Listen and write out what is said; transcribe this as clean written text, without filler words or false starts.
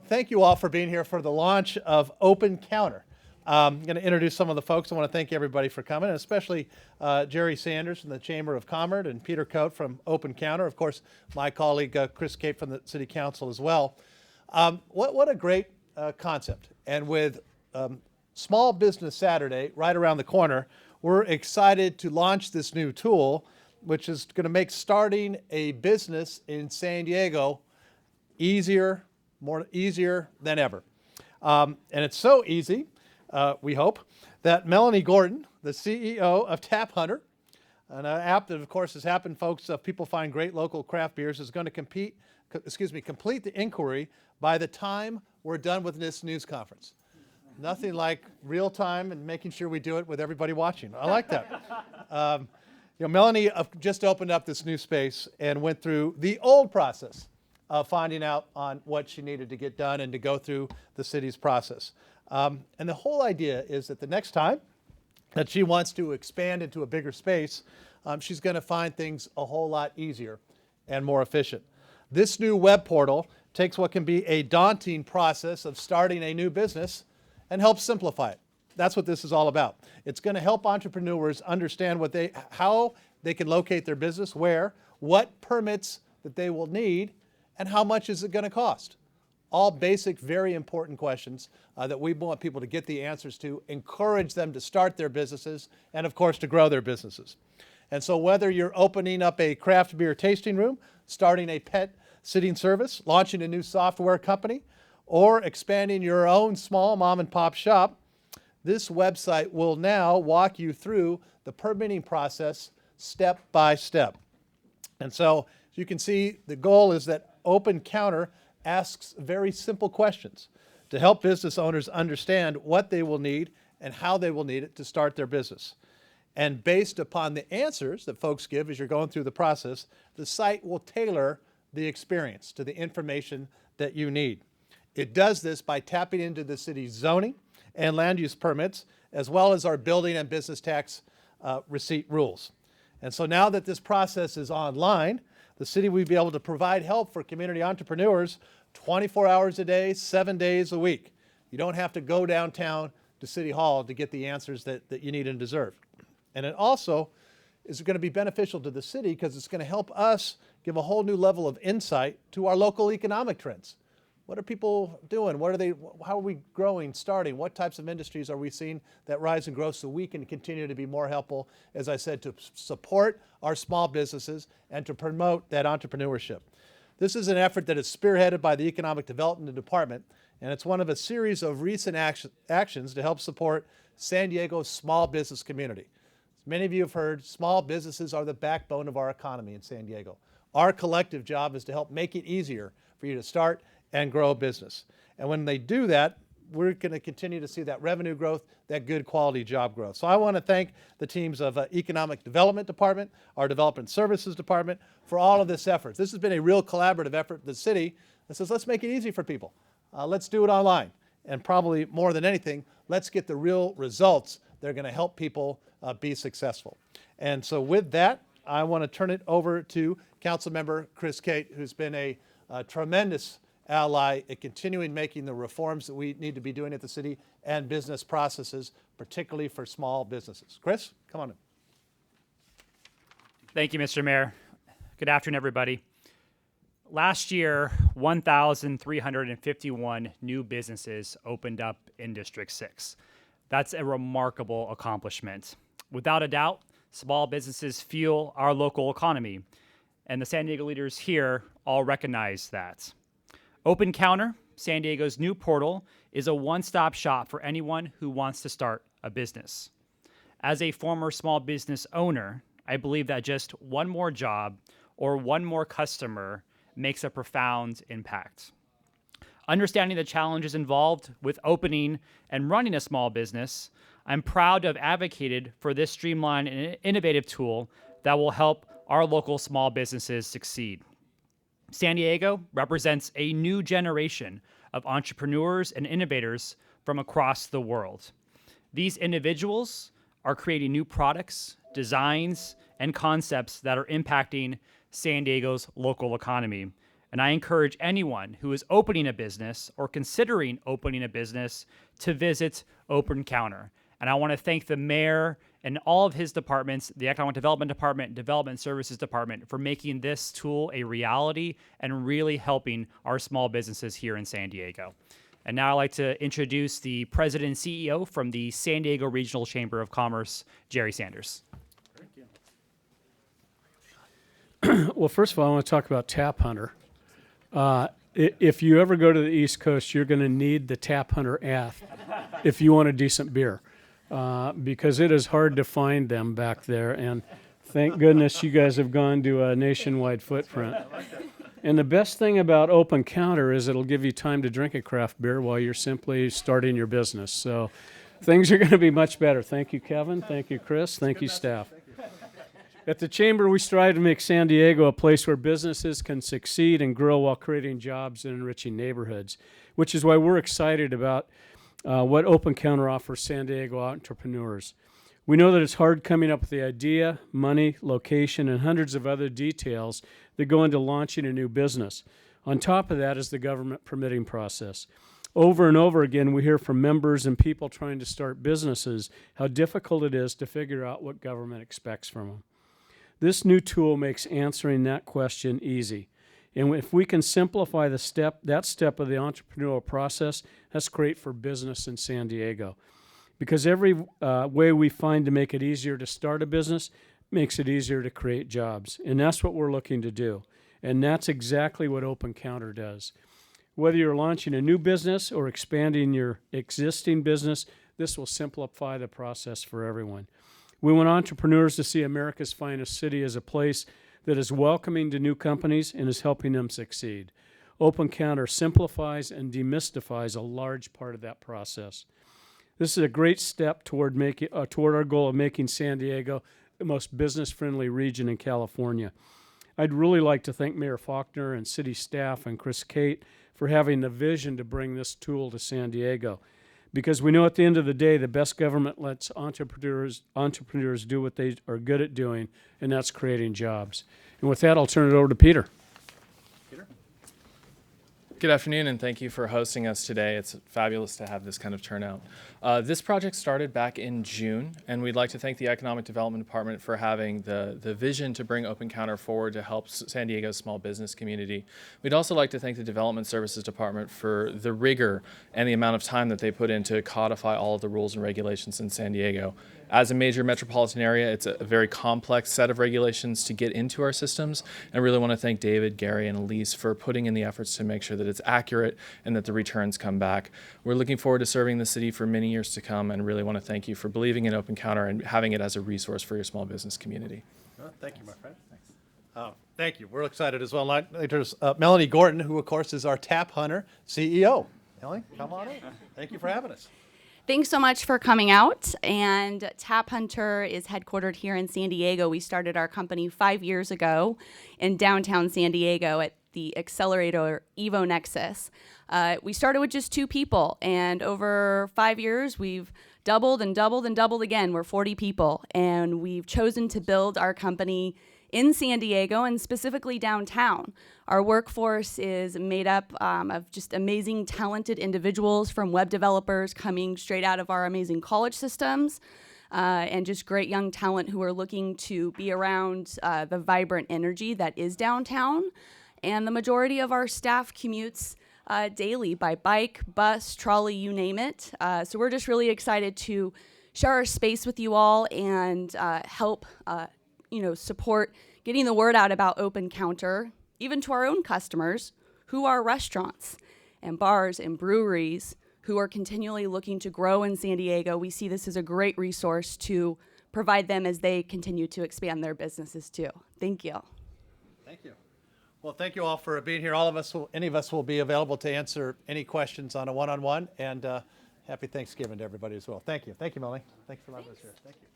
thank you all for being here for the launch of OpenCounter. I'm going to introduce some of the folks. I want to thank everybody for coming, and especially Jerry Sanders from the Chamber of Commerce and Peter Coate from OpenCounter. Of course, my colleague Chris Cape from the City Council as well. What a great concept. And with Small Business Saturday right around the corner, we're excited to launch this new tool, which is going to make starting a business in San Diego easier than ever. And it's so easy, we hope, that Melanie Gordon, the CEO of Tap Hunter, an app that, of course, has happened, folks, people find great local craft beers, is going to complete the inquiry by the time we're done with this news conference. Nothing like real time and making sure we do it with everybody watching. I like that. Melanie just opened up this new space and went through the old process of finding out on what she needed to get done and to go through the city's process. And the whole idea is that the next time that she wants to expand into a bigger space, she's going to find things a whole lot easier and more efficient. This new web portal takes what can be a daunting process of starting a new business and helps simplify it. That's what this is all about. It's going to help entrepreneurs understand how they can locate their business, where, what permits that they will need, and how much is it going to cost. All basic, very important questions that we want people to get the answers to, encourage them to start their businesses, and of course to grow their businesses. And so whether you're opening up a craft beer tasting room, starting a pet sitting service, launching a new software company, or expanding your own small mom and pop shop, this website will now walk you through the permitting process step by step. And so, as you can see, the goal is that OpenCounter asks very simple questions to help business owners understand what they will need and how they will need it to start their business. And based upon the answers that folks give as you're going through the process, the site will tailor the experience to the information that you need. It does this by tapping into the city's zoning and land use permits, as well as our building and business tax receipt rules. And so now that this process is online, the city will be able to provide help for community entrepreneurs 24 hours a day, 7 days a week. You don't have to go downtown to City Hall to get the answers that you need and deserve. And it also is going to be beneficial to the city because it's going to help us give a whole new level of insight to our local economic trends. What are people doing? How are we growing, starting? What types of industries are we seeing that rise and grow so we can continue to be more helpful, as I said, to support our small businesses and to promote that entrepreneurship. This is an effort that is spearheaded by the Economic Development Department, and it's one of a series of recent actions to help support San Diego's small business community. As many of you have heard, small businesses are the backbone of our economy in San Diego. Our collective job is to help make it easier for you to start and grow a business. And when they do that, we're going to continue to see that revenue growth, that good quality job growth. So I want to thank the teams of Economic Development Department, our Development Services Department, for all of this effort. This has been a real collaborative effort in the city that says, let's make it easy for people. Let's do it online. And probably more than anything, let's get the real results that are going to help people be successful. And so with that, I want to turn it over to Councilmember Chris Cape, who's been a tremendous ally in continuing making the reforms that we need to be doing at the city and business processes, particularly for small businesses. Chris, come on in. Thank you, Mr. Mayor. Good afternoon, everybody. Last year, 1,351 new businesses opened up in District 6. That's a remarkable accomplishment. Without a doubt, small businesses fuel our local economy, and the San Diego leaders here all recognize that. OpenCounter, San Diego's new portal, is a one-stop shop for anyone who wants to start a business. As a former small business owner, I believe that just one more job or one more customer makes a profound impact. Understanding the challenges involved with opening and running a small business, I'm proud to have advocated for this streamlined and innovative tool that will help our local small businesses succeed. San Diego represents a new generation of entrepreneurs and innovators from across the world. These individuals are creating new products, designs, and concepts that are impacting San Diego's local economy. And I encourage anyone who is opening a business or considering opening a business to visit OpenCounter. And I want to thank the mayor and all of his departments, the Economic Development Department, Development Services Department, for making this tool a reality and really helping our small businesses here in San Diego. And now I'd like to introduce the president and CEO from the San Diego Regional Chamber of Commerce, Jerry Sanders. Well, first of all, I want to talk about Tap Hunter. If you ever go to the East Coast, you're going to need the Tap Hunter app if you want a decent beer, because it is hard to find them back there. And thank goodness you guys have gone to a nationwide footprint. And the best thing about OpenCounter is it'll give you time to drink a craft beer while you're simply starting your business. So things are going to be much better. Thank you, Kevin. Thank you, Chris. Thank you, staff. At the Chamber, we strive to make San Diego a place where businesses can succeed and grow while creating jobs and enriching neighborhoods, which is why we're excited about what OpenCounter offers San Diego entrepreneurs. We know that it's hard coming up with the idea, money, location, and hundreds of other details that go into launching a new business. On top of that is the government permitting process. Over and over again, we hear from members and people trying to start businesses how difficult it is to figure out what government expects from them. This new tool makes answering that question easy. And if we can simplify that step of the entrepreneurial process, that's great for business in San Diego. Because every way we find to make it easier to start a business makes it easier to create jobs. And that's what we're looking to do. And that's exactly what OpenCounter does. Whether you're launching a new business or expanding your existing business, this will simplify the process for everyone. We want entrepreneurs to see America's finest city as a place that is welcoming to new companies and is helping them succeed. OpenCounter simplifies and demystifies a large part of that process. This is a great step toward our goal of making San Diego the most business-friendly region in California. I'd really like to thank Mayor Faulkner and city staff and Chris Cate for having the vision to bring this tool to San Diego. Because we know at the end of the day, the best government lets entrepreneurs do what they are good at doing, and that's creating jobs. And with that, I'll turn it over to Peter. Good afternoon, and thank you for hosting us today. It's fabulous to have this kind of turnout. This project started back in June, and we'd like to thank the Economic Development Department for having the vision to bring OpenCounter forward to help San Diego's small business community. We'd also like to thank the Development Services Department for the rigor and the amount of time that they put in to codify all of the rules and regulations in San Diego. As a major metropolitan area, it's a very complex set of regulations to get into our systems. And I really want to thank David, Gary, and Elise for putting in the efforts to make sure that it's accurate and that the returns come back. We're looking forward to serving the city for many years to come, and really want to thank you for believing in OpenCounter and having it as a resource for your small business community. Well, thank you, my friend. Thanks. Thank you. We're excited as well. There's Melanie Gordon, who, of course, is our Tap Hunter CEO. Melanie, come on in. Thank you for having us. Thanks so much for coming out. And Tap Hunter is headquartered here in San Diego. We started our company 5 years ago in downtown San Diego at the accelerator Evo Nexus. We started with just 2 people, and over 5 years, we've doubled and doubled and doubled again. We're 40 people, and we've chosen to build our company in San Diego and specifically downtown. Our workforce is made up of just amazing, talented individuals, from web developers coming straight out of our amazing college systems, and just great young talent who are looking to be around the vibrant energy that is downtown. And the majority of our staff commutes daily by bike, bus, trolley, you name it. So we're just really excited to share our space with you all and help support getting the word out about OpenCounter, even to our own customers, who are restaurants and bars and breweries who are continually looking to grow in San Diego. We see this as a great resource to provide them as they continue to expand their businesses too. Thank you. Thank you. Well, thank you all for being here. Any of us will be available to answer any questions on a one-on-one, and happy Thanksgiving to everybody as well. Thank you. Thank you, Melanie. Thanks for letting us here. Thank you.